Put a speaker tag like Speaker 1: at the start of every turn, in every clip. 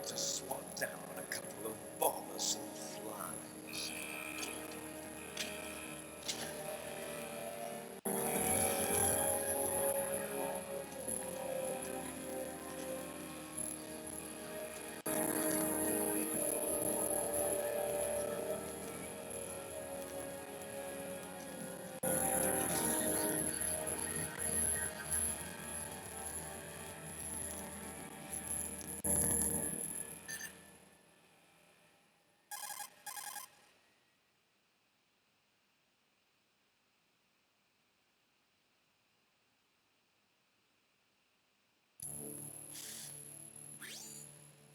Speaker 1: to swat down a couple of bothersome flies.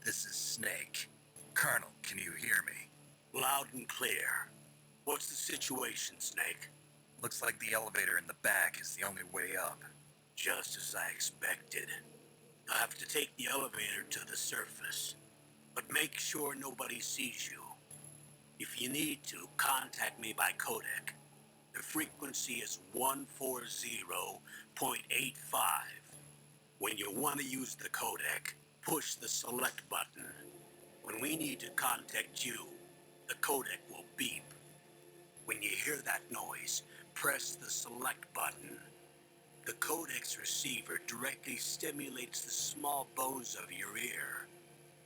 Speaker 1: This is Snake. Colonel, can you hear me?
Speaker 2: Loud and clear. What's the situation, Snake?
Speaker 1: Looks like the elevator in the back is the only way up.
Speaker 2: Just as I expected. You'll have to take the elevator to the surface. But make sure nobody sees you. If you need to, contact me by codec. The frequency is 140.85. When you want to use the codec, push the select button. When we need to contact you, the codec will beep. When you hear that noise, press the select button. The codec's receiver directly stimulates the small bones of your ear.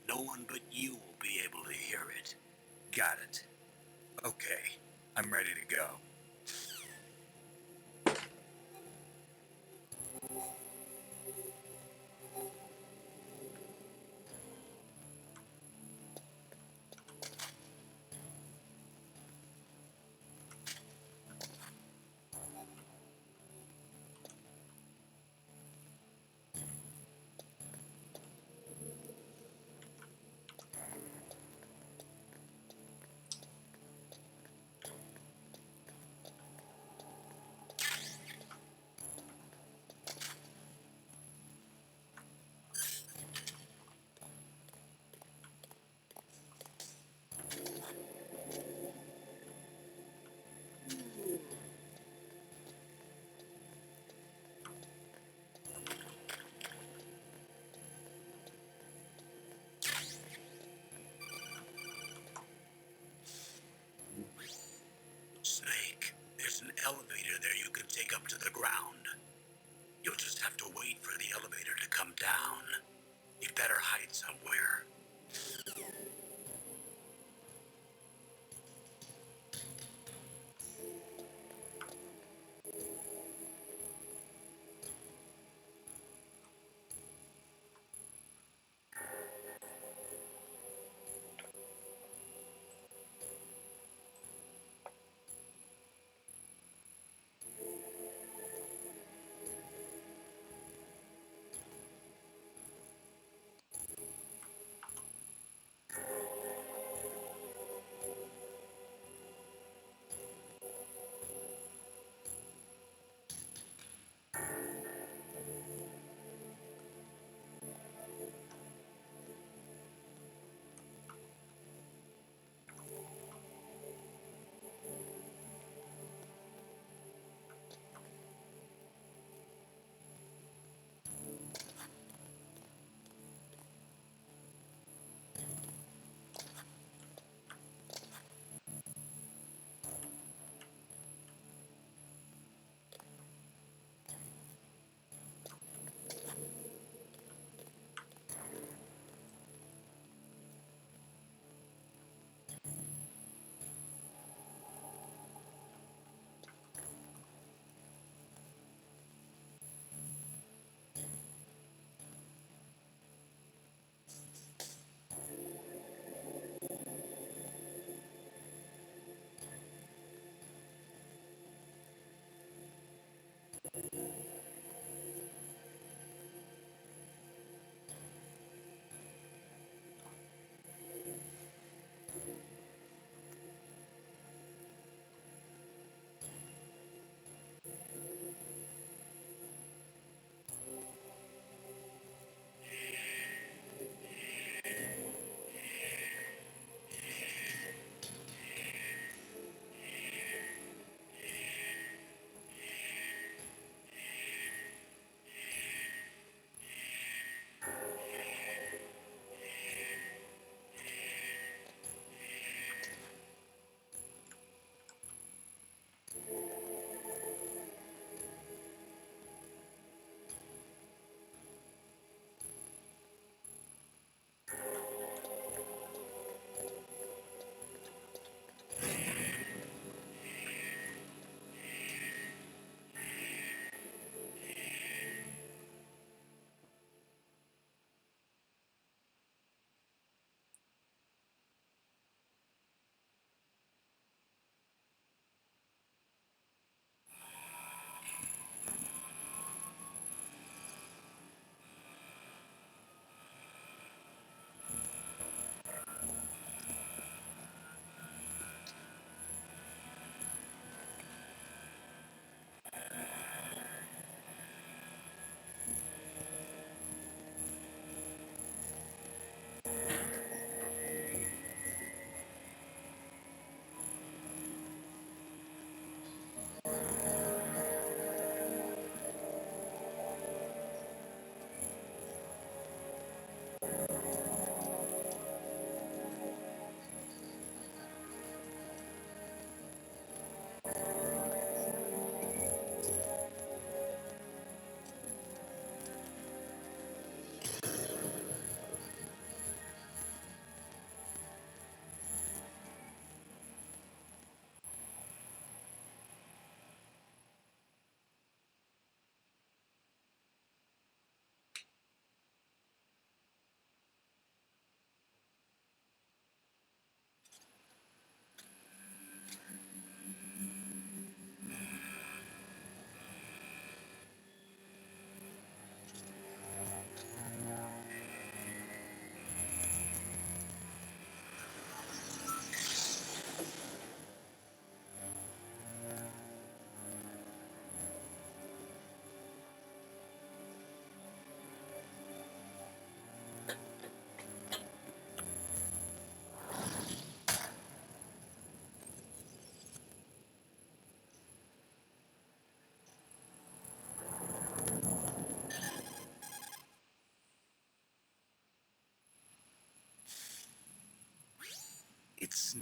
Speaker 2: No one but you will be able to hear it.
Speaker 1: Got it. Okay, I'm ready to go.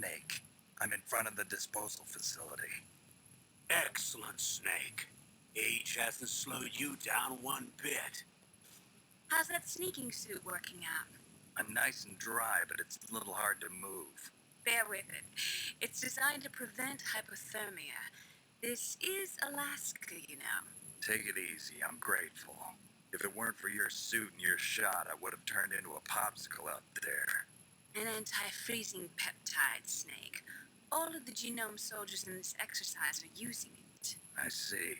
Speaker 3: Snake. I'm in front of the disposal facility.
Speaker 2: Excellent, Snake. Age hasn't slowed you down one bit.
Speaker 4: How's that sneaking suit working out?
Speaker 3: I'm nice and dry, but it's a little hard to move.
Speaker 4: Bear with it. It's designed to prevent hypothermia. This is Alaska, you know.
Speaker 3: Take it easy, I'm grateful. If it weren't for your suit and your shot, I would have turned into a popsicle out there.
Speaker 4: An anti-freezing peptide, Snake. All of the genome soldiers in this exercise are using it.
Speaker 3: I see.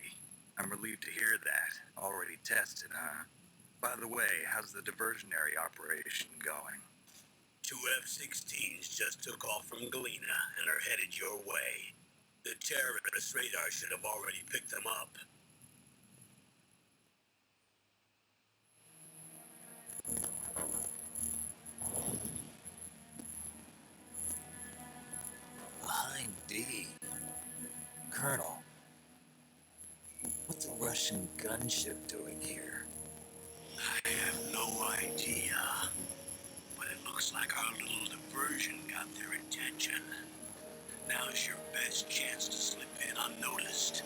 Speaker 3: I'm relieved to hear that. Already tested, huh? By the way, how's the diversionary operation going?
Speaker 2: 2 F-16s just took off from Galena and are headed your way. The terrorist radar should have already picked them up.
Speaker 1: Behind D. Colonel, what's a Russian gunship doing here?
Speaker 2: I have no idea. But it looks like our little diversion got their attention. Now's your best chance to slip in unnoticed.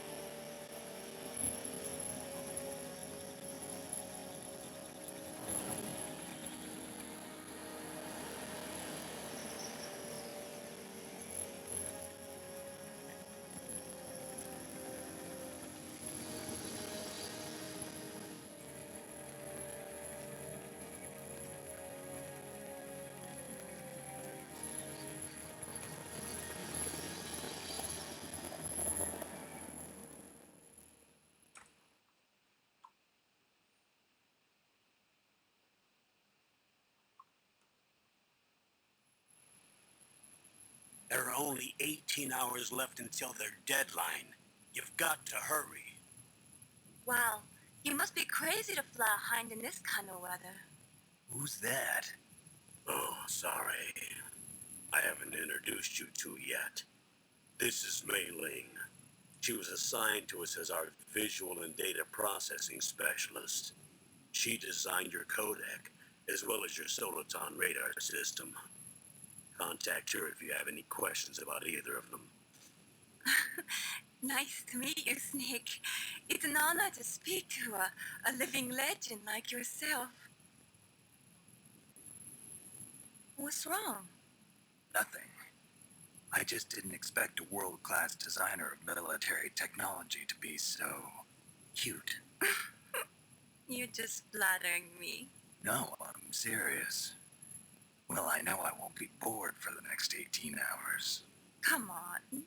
Speaker 2: There are only 18 hours left until their deadline. You've got to hurry.
Speaker 4: Wow, you must be crazy to fly a hind in this kind of weather.
Speaker 3: Who's that?
Speaker 2: Oh, sorry. I haven't introduced you to yet. This is Mei Ling. She was assigned to us as our visual and data processing specialist. She designed your codec, as well as your Soliton radar system. Contact her if you have any questions about either of them.
Speaker 4: Nice to meet you, Snake. It's an honor to speak to a living legend like yourself. What's wrong?
Speaker 3: Nothing. I just didn't expect a world-class designer of military technology to be so cute.
Speaker 4: You're just flattering me.
Speaker 3: No, I'm serious. Well, I know I won't be bored for the next 18 hours.
Speaker 4: Come on.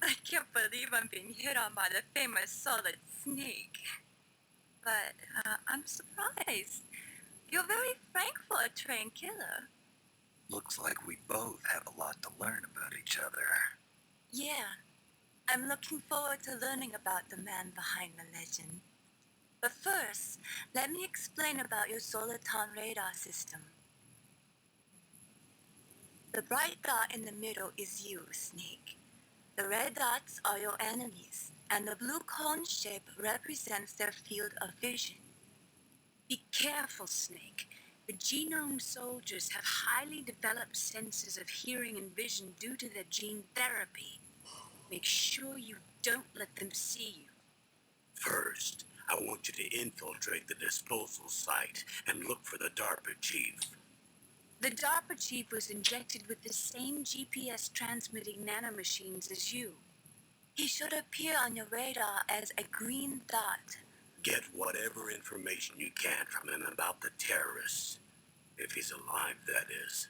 Speaker 4: I can't believe I'm being hit on by the famous Solid Snake. But I'm surprised. You're very frank for a trained killer.
Speaker 3: Looks like we both have a lot to learn about each other.
Speaker 4: Yeah, I'm looking forward to learning about the man behind the legend. But first, let me explain about your Soliton radar system. The bright dot in the middle is you, Snake. The red dots are your enemies, and the blue cone shape represents their field of vision. Be careful, Snake. The genome soldiers have highly developed senses of hearing and vision due to their gene therapy. Make sure you don't let them see you.
Speaker 2: First, I want you to infiltrate the disposal site and look for the DARPA chief.
Speaker 4: The DARPA chief was injected with the same GPS transmitting nanomachines as you. He should appear on your radar as a green dot.
Speaker 2: Get whatever information you can from him about the terrorists. If he's alive, that is.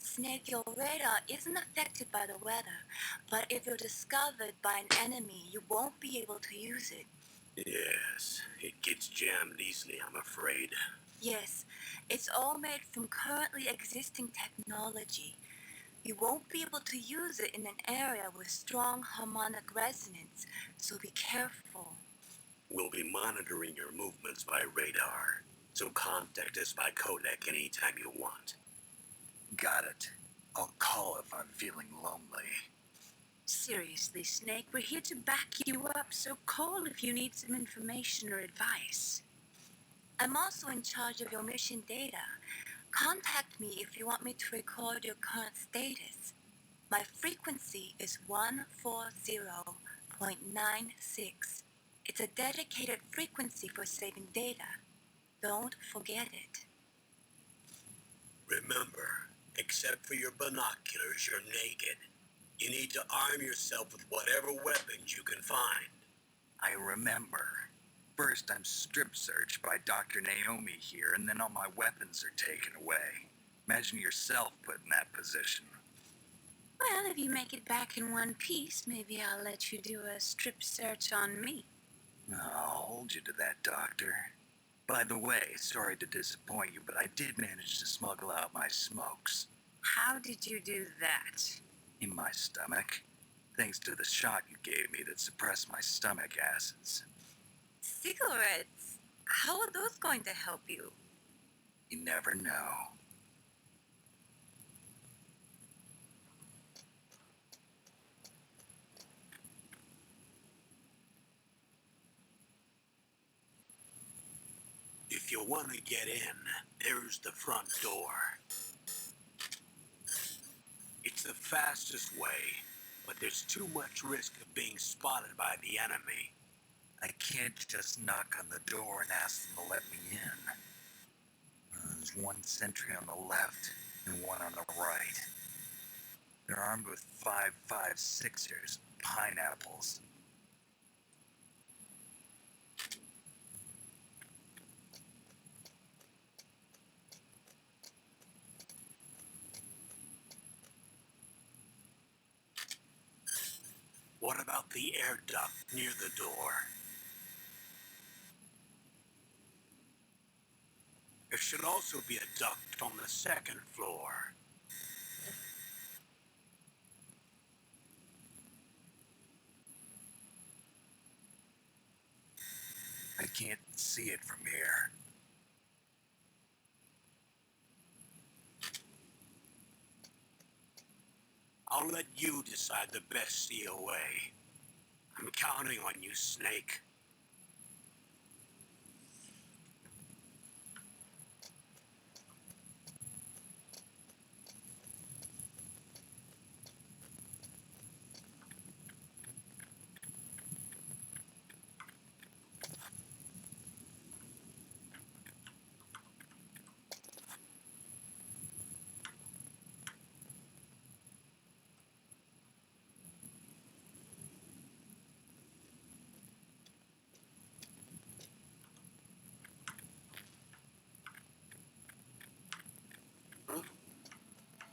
Speaker 4: Snake, your radar isn't affected by the weather, but if you're discovered by an enemy, you won't be able to use it.
Speaker 2: Yes, it gets jammed easily, I'm afraid.
Speaker 4: Yes, it's all made from currently existing technology. You won't be able to use it in an area with strong harmonic resonance, so be careful.
Speaker 2: We'll be monitoring your movements by radar, so contact us by codec anytime you want.
Speaker 3: Got it. I'll call if I'm feeling lonely.
Speaker 4: Seriously, Snake, we're here to back you up, so call if you need some information or advice. I'm also in charge of your mission data. Contact me if you want me to record your current status. My frequency is 140.96. It's a dedicated frequency for saving data. Don't forget it.
Speaker 2: Remember, except for your binoculars, you're naked. You need to arm yourself with whatever weapons you can find.
Speaker 3: I remember. First, I'm strip searched by Dr. Naomi here, and then all my weapons are taken away. Imagine yourself put in that position.
Speaker 4: Well, if you make it back in one piece, maybe I'll let you do a strip search on me.
Speaker 3: I'll hold you to that, Doctor. By the way, sorry to disappoint you, but I did manage to smuggle out my smokes.
Speaker 4: How did you do that?
Speaker 3: In my stomach. Thanks to the shot you gave me that suppressed my stomach acids.
Speaker 4: Cigarettes? How are those going to help you?
Speaker 3: You never know.
Speaker 2: If you want to get in, there's the front door. It's the fastest way, but there's too much risk of being spotted by the enemy.
Speaker 3: I can't just knock on the door and ask them to let me in. There's one sentry on the left and one on the right. They're armed with 5.56ers, pineapples.
Speaker 2: What about the air duct near the door? There should also be a duct on the second floor.
Speaker 3: I can't see it from here.
Speaker 2: I'll let you decide the best COA. I'm counting on you, Snake.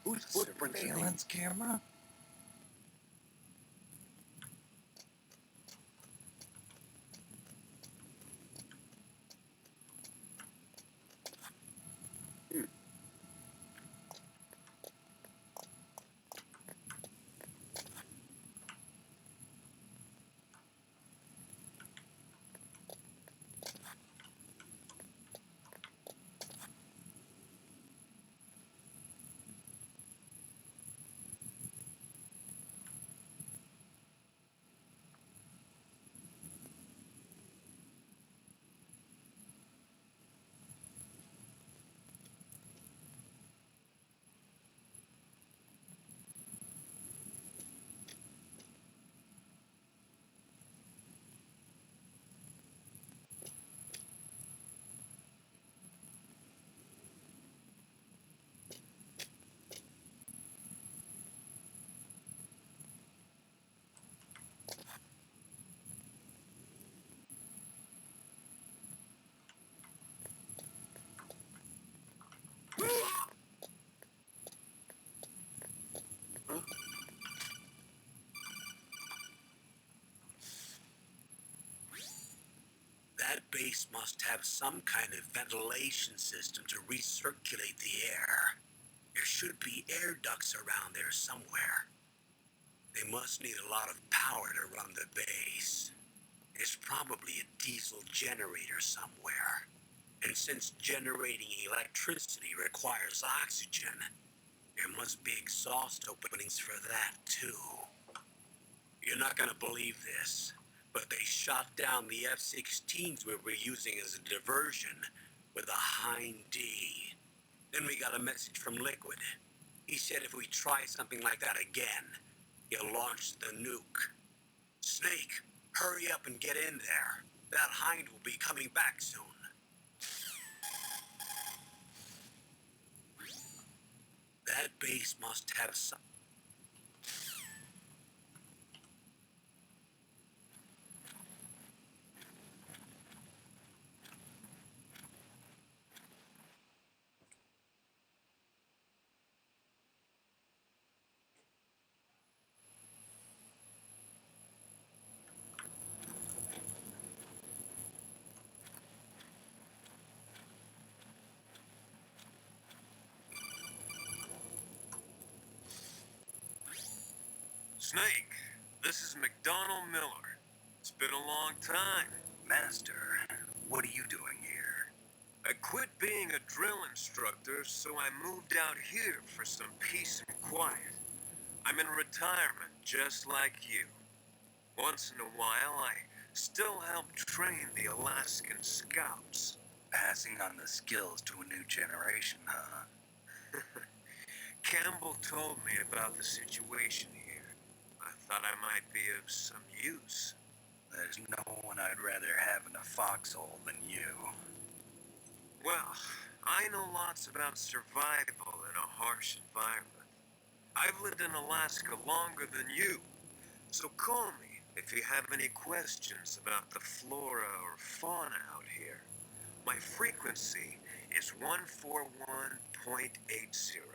Speaker 3: Whose footprints are surveillance camera?
Speaker 2: That base must have some kind of ventilation system to recirculate the air. There should be air ducts around there somewhere. They must need a lot of power to run the base. There's probably a diesel generator somewhere. And since generating electricity requires oxygen, there must be exhaust openings for that too. You're not gonna believe this, but they shot down the F-16s we were using as a diversion with a Hind D. Then we got a message from Liquid. He said if we try something like that again, he'll launch the nuke. Snake, hurry up and get in there. That Hind will be coming back soon. That base must have some...
Speaker 5: Snake, this is McDonald Miller. It's been a long time.
Speaker 3: Master, what are you doing here?
Speaker 5: I quit being a drill instructor, so I moved out here for some peace and quiet. I'm in retirement, just like you. Once in a while, I still help train the Alaskan Scouts.
Speaker 3: Passing on the skills to a new generation, huh?
Speaker 5: Campbell told me about the situation here. I thought I might be of some use.
Speaker 3: There's no one I'd rather have in a foxhole than you.
Speaker 5: Well, I know lots about survival in a harsh environment. I've lived in Alaska longer than you, so call me if you have any questions about the flora or fauna out here. My frequency is 141.80.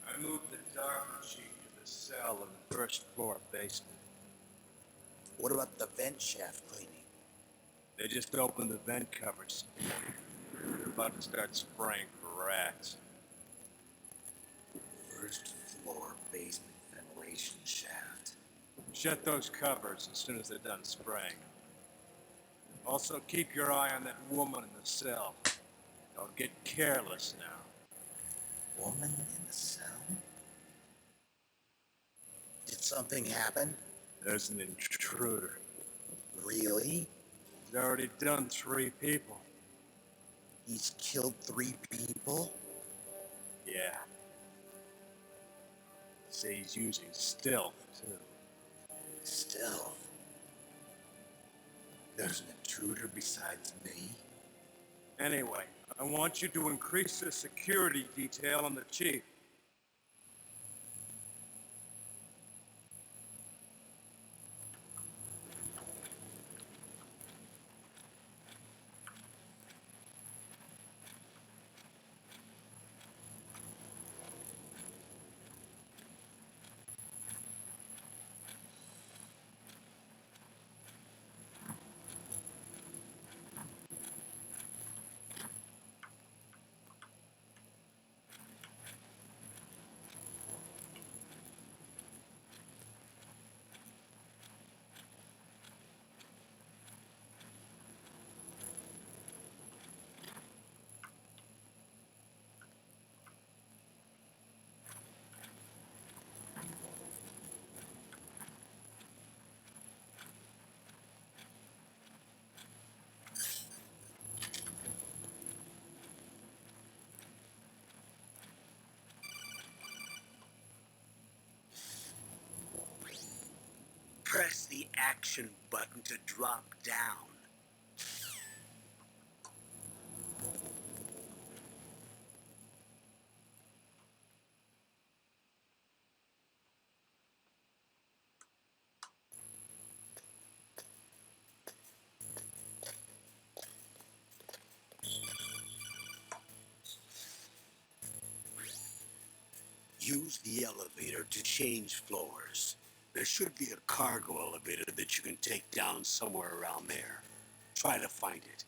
Speaker 1: I moved the Dark Chief to the cell in the first floor basement.
Speaker 6: What about the vent shaft cleaning?
Speaker 1: They just opened the vent covers. They're about to start spraying for rats.
Speaker 6: First floor basement ventilation shaft.
Speaker 1: Shut those covers as soon as they're done spraying. Also, keep your eye on that woman in the cell. Don't get careless now.
Speaker 6: Woman in the cell? Did something happen?
Speaker 1: There's an intruder.
Speaker 6: Really?
Speaker 1: He's already done 3 people.
Speaker 6: He's killed 3 people?
Speaker 1: Yeah. Say he's using stealth, too.
Speaker 6: Stealth? There's an intruder besides me?
Speaker 1: Anyway, I want you to increase the security detail on the chief.
Speaker 2: Press the action button to drop down. Use the elevator to change floors. There should be a cargo elevator that you can take down somewhere around there. Try to find it.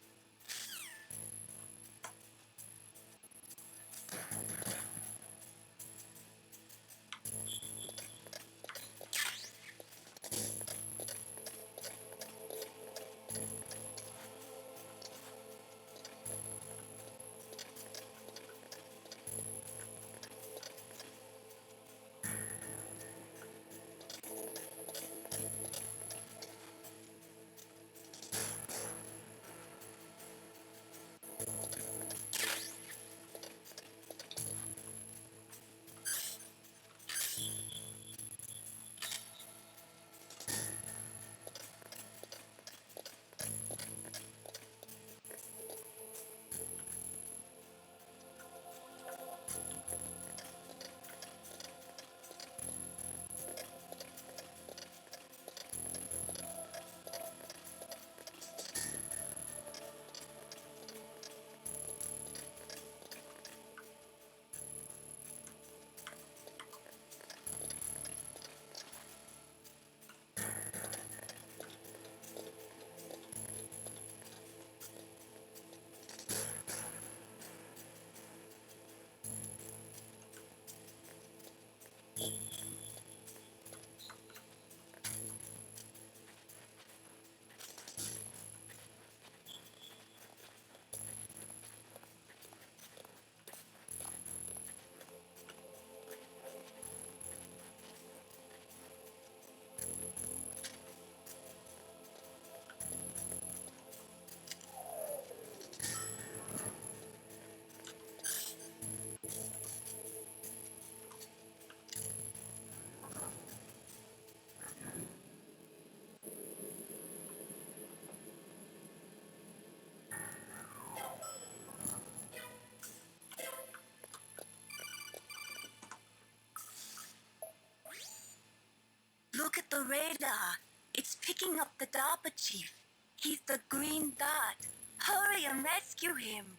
Speaker 4: Look at the radar. It's picking up the DARPA chief. He's the green dot. Hurry and rescue him.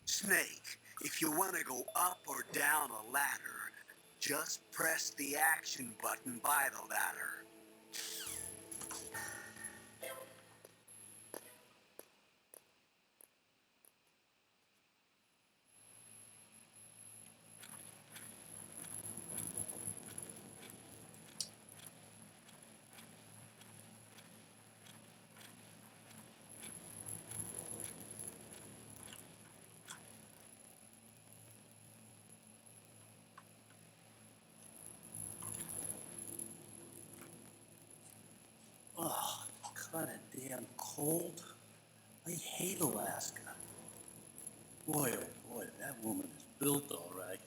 Speaker 2: Snake, if you want to go up or down a ladder, just press the action button by the ladder.
Speaker 6: Oh, kind of damn cold. I hate Alaska. Boy, oh boy, that woman is built all right.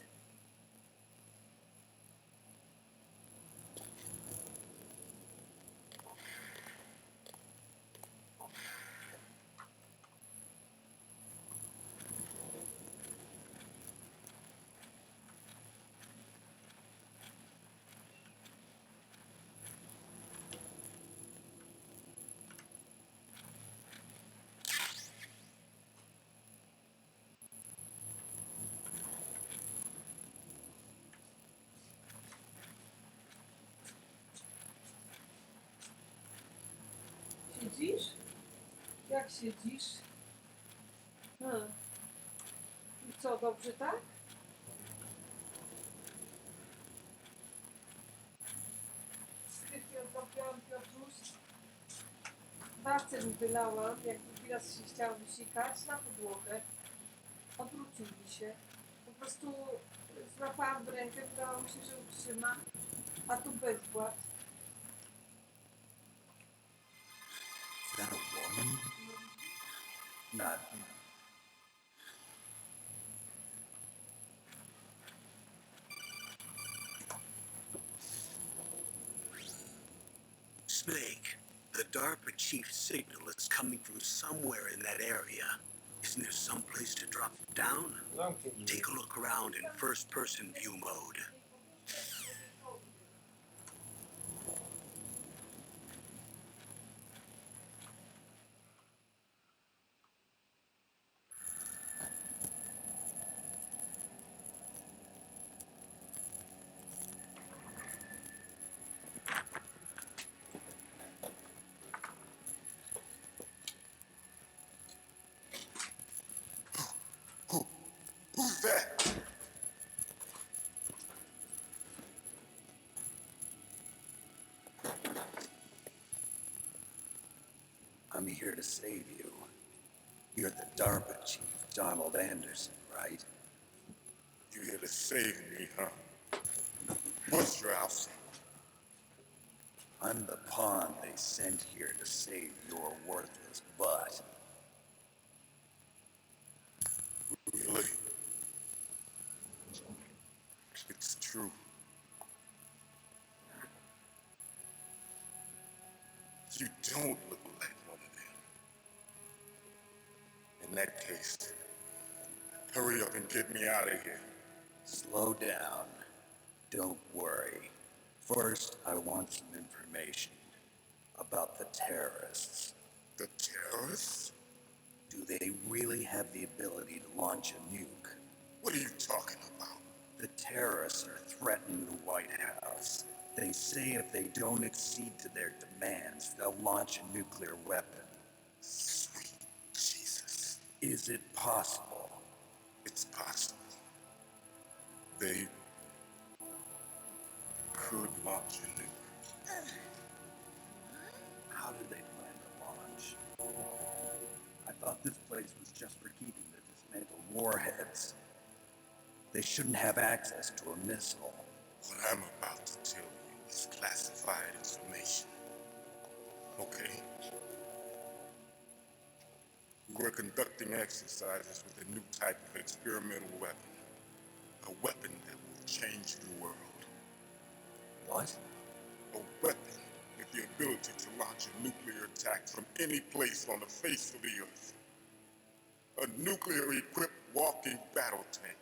Speaker 7: Siedzisz? Jak siedzisz? I co, dobrze tak? Świetnie zrobiłam, Piotruś. Barce mi wylałam, jak drugi raz się chciałam wysikać na podłogę. Odwrócił mi się. Po prostu złapałam w rękę, wydawało mi się, że utrzyma, a tu bezwład.
Speaker 6: Is that a woman? Not.
Speaker 2: Snake, the DARPA chief's signal is coming from somewhere in that area. Isn't there some place to drop down? Take a look around in first-person view mode.
Speaker 6: I'm here to save you. You're the DARPA chief, Donald Anderson, right?
Speaker 8: You here to save me, huh? What's your outfit?
Speaker 6: I'm the pawn they sent here to save your worthless butt.
Speaker 8: Really? It's true. You don't look like one of them. In that case, hurry up and get me out of here.
Speaker 6: Slow down. Don't worry. First, I want some information about the terrorists.
Speaker 8: The terrorists?
Speaker 6: Do they really have the ability to launch a nuke?
Speaker 8: What are you talking about?
Speaker 6: The terrorists are threatening the White House. They say if they don't accede to their demands, they'll launch a nuclear weapon.
Speaker 8: Sweet Jesus.
Speaker 6: Is it possible?
Speaker 8: It's possible. They could launch a nuke.
Speaker 6: How do they plan to launch? I thought this place was just for keeping the dismantled warheads. They shouldn't have access to a missile.
Speaker 8: What I'm about to tell you is classified information. Okay? We're conducting exercises with a new type of experimental weapon. A weapon that will change the world.
Speaker 6: What?
Speaker 8: A weapon with the ability to launch a nuclear attack from any place on the face of the earth. A nuclear-equipped walking battle tank.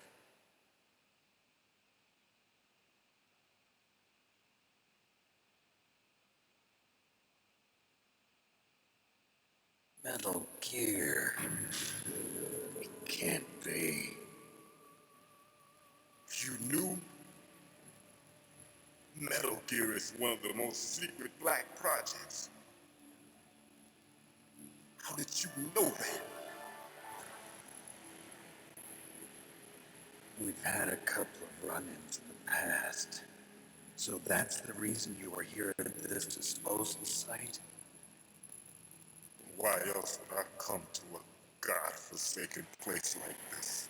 Speaker 6: Metal Gear. It can't be.
Speaker 8: You knew? Metal Gear is one of the most secret black projects. How did you know that?
Speaker 6: We've had a couple of run-ins in the past. So that's the reason you are here at this disposal site?
Speaker 8: Why else would I come to a godforsaken place like this?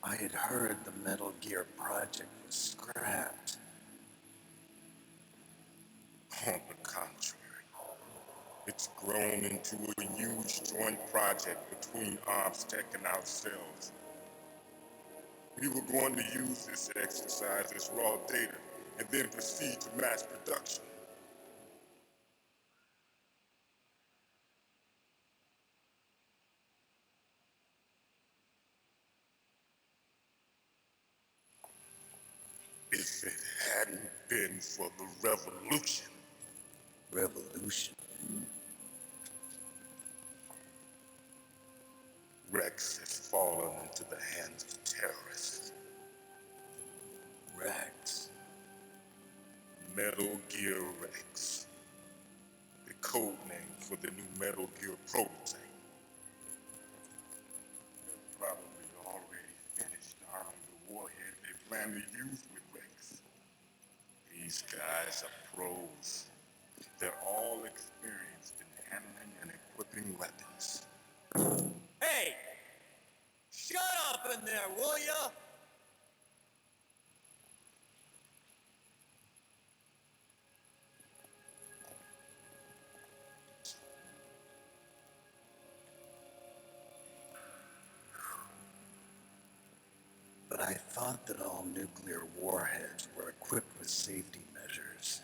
Speaker 6: I had heard the Metal Gear project was scrapped.
Speaker 8: On the contrary, it's grown into a huge joint project between Armstech and ourselves. We were going to use this exercise as raw data and then proceed to mass production. If it hadn't been for the revolution,
Speaker 6: Revolution.
Speaker 8: Rex has fallen into the hands of terrorists.
Speaker 6: Rex.
Speaker 8: Metal Gear Rex. The code name for the new Metal Gear prototype. They're probably already finished arming the warhead they plan to use with Rex. These guys are pros. They're all experienced in handling and equipping weapons.
Speaker 1: Hey! Shut up in there, will ya?
Speaker 6: But I thought that all nuclear warheads were equipped with safety measures.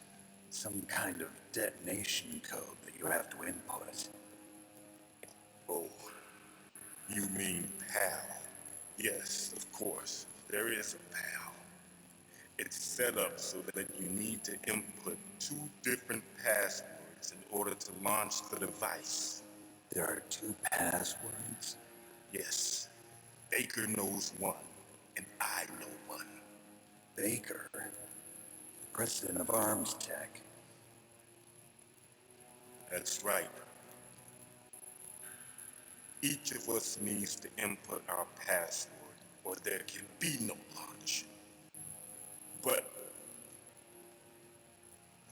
Speaker 6: Some kind of detonation code that you have to input.
Speaker 8: Oh, you mean PAL? Yes, of course. There is a PAL. It's set up so that you need to input 2 different passwords in order to launch the device.
Speaker 6: There are 2 passwords?
Speaker 8: Yes, Baker knows one, and I know one.
Speaker 6: Baker, president of Armstech.
Speaker 8: That's right. Each of us needs to input our password, or there can be no launch. But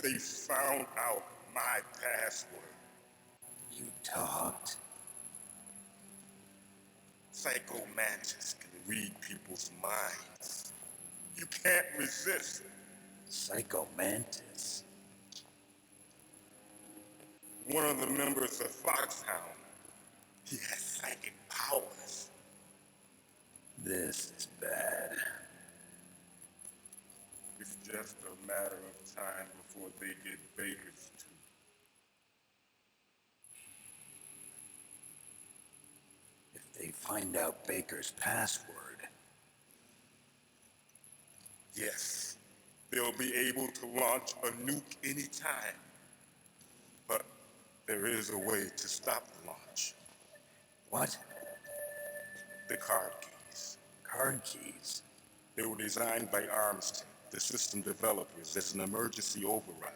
Speaker 8: they found out my password.
Speaker 6: You talked.
Speaker 8: Psycho Mantis can read people's minds. You can't resist.
Speaker 6: Psycho Mantis.
Speaker 8: One of the members of Foxhound. He has psychic powers.
Speaker 6: This is bad.
Speaker 8: It's just a matter of time before they get Baker's too.
Speaker 6: If they find out Baker's password,
Speaker 8: Yes, they'll be able to launch a nuke anytime. But there is a way to stop the launch.
Speaker 6: what?
Speaker 8: The card keys.
Speaker 6: Card keys.
Speaker 8: They were designed by Armstead, the system developers, as an emergency override.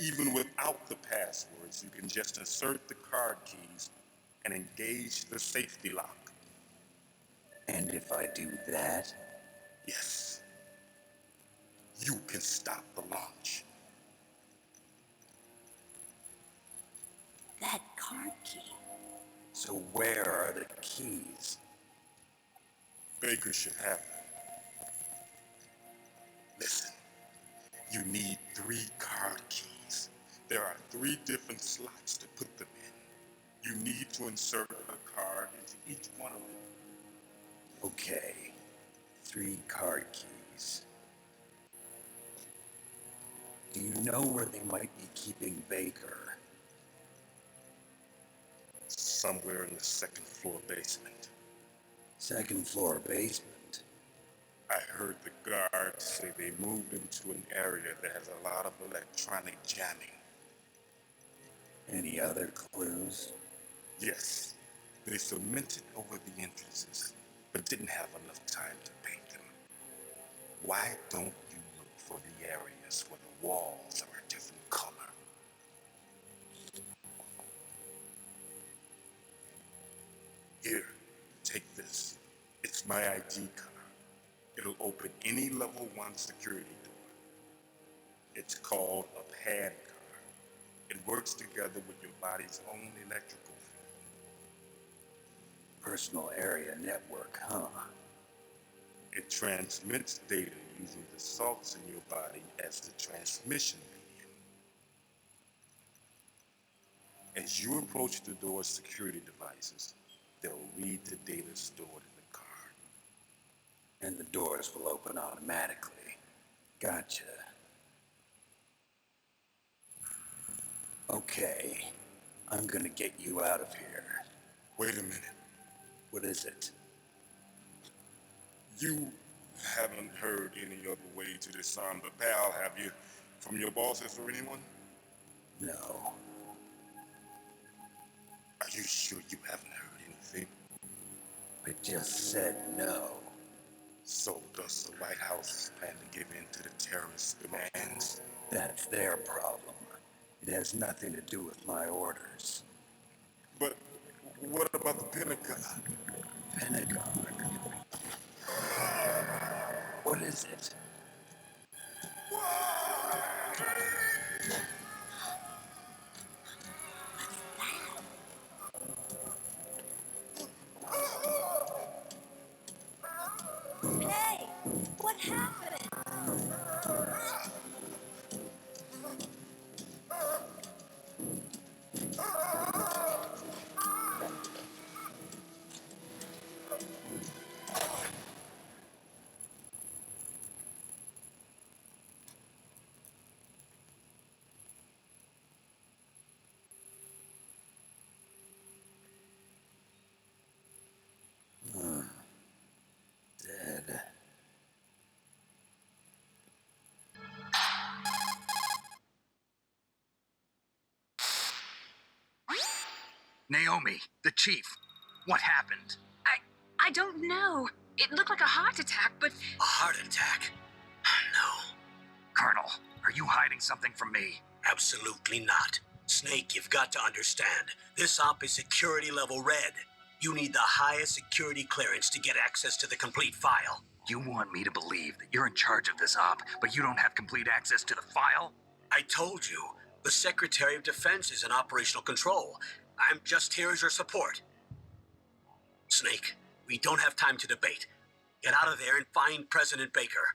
Speaker 8: Even without the passwords, you can just insert the card keys and engage the safety lock.
Speaker 6: And if I do that,
Speaker 8: Yes, you can stop the launch.
Speaker 4: That card key.
Speaker 6: so where are the keys?
Speaker 8: Baker should have them. Listen, you need 3 card keys. There are 3 different slots to put them in. You need to insert a card into each one of them.
Speaker 6: Okay, 3 card keys. Do you know where they might be keeping Baker?
Speaker 8: Somewhere in the 2nd floor basement.
Speaker 6: 2nd floor basement.
Speaker 8: I heard the guards say they moved into an area that has a lot of electronic jamming.
Speaker 6: Any other clues?
Speaker 8: Yes, they cemented over the entrances, but didn't have enough time to paint them. Why don't you look for the areas where the walls are a different color? Here, take this. It's my ID card. It'll open any level 1 security door. It's called a PAN card. It works together with your body's own electrical field.
Speaker 6: Personal area network, huh?
Speaker 8: It transmits data using the salts in your body as the transmission medium. As you approach the door's security devices, they'll read the data stored in the card.
Speaker 6: And the doors will open automatically. Gotcha. Okay, I'm gonna get you out of here.
Speaker 8: Wait a minute.
Speaker 6: What is it?
Speaker 8: You haven't heard any other way to disarm the PAL, have you? From your bosses or anyone?
Speaker 6: No.
Speaker 8: Are you sure you haven't heard anything?
Speaker 6: I just said no.
Speaker 8: So does the White House plan to give in to the terrorist demands?
Speaker 6: That's their problem. It has nothing to do with my orders.
Speaker 8: But what about the Pentagon?
Speaker 6: Pentagon. What is it?
Speaker 4: Hey, what happened?
Speaker 6: Dead.
Speaker 3: Naomi, the chief. What happened?
Speaker 9: I don't know. It looked like a heart attack, but
Speaker 2: A heart attack? No,
Speaker 3: Colonel, are you hiding something from me?
Speaker 2: absolutely not. Snake, you've got to understand. This op is security level red. You need the highest security clearance to get access to the complete file.
Speaker 3: You want me to believe that you're in charge of this op, but you don't have complete access to the file?
Speaker 2: I told you, The Secretary of Defense is in operational control. I'm just here as your support. Snake, we don't have time to debate. Get out of there and find President Baker.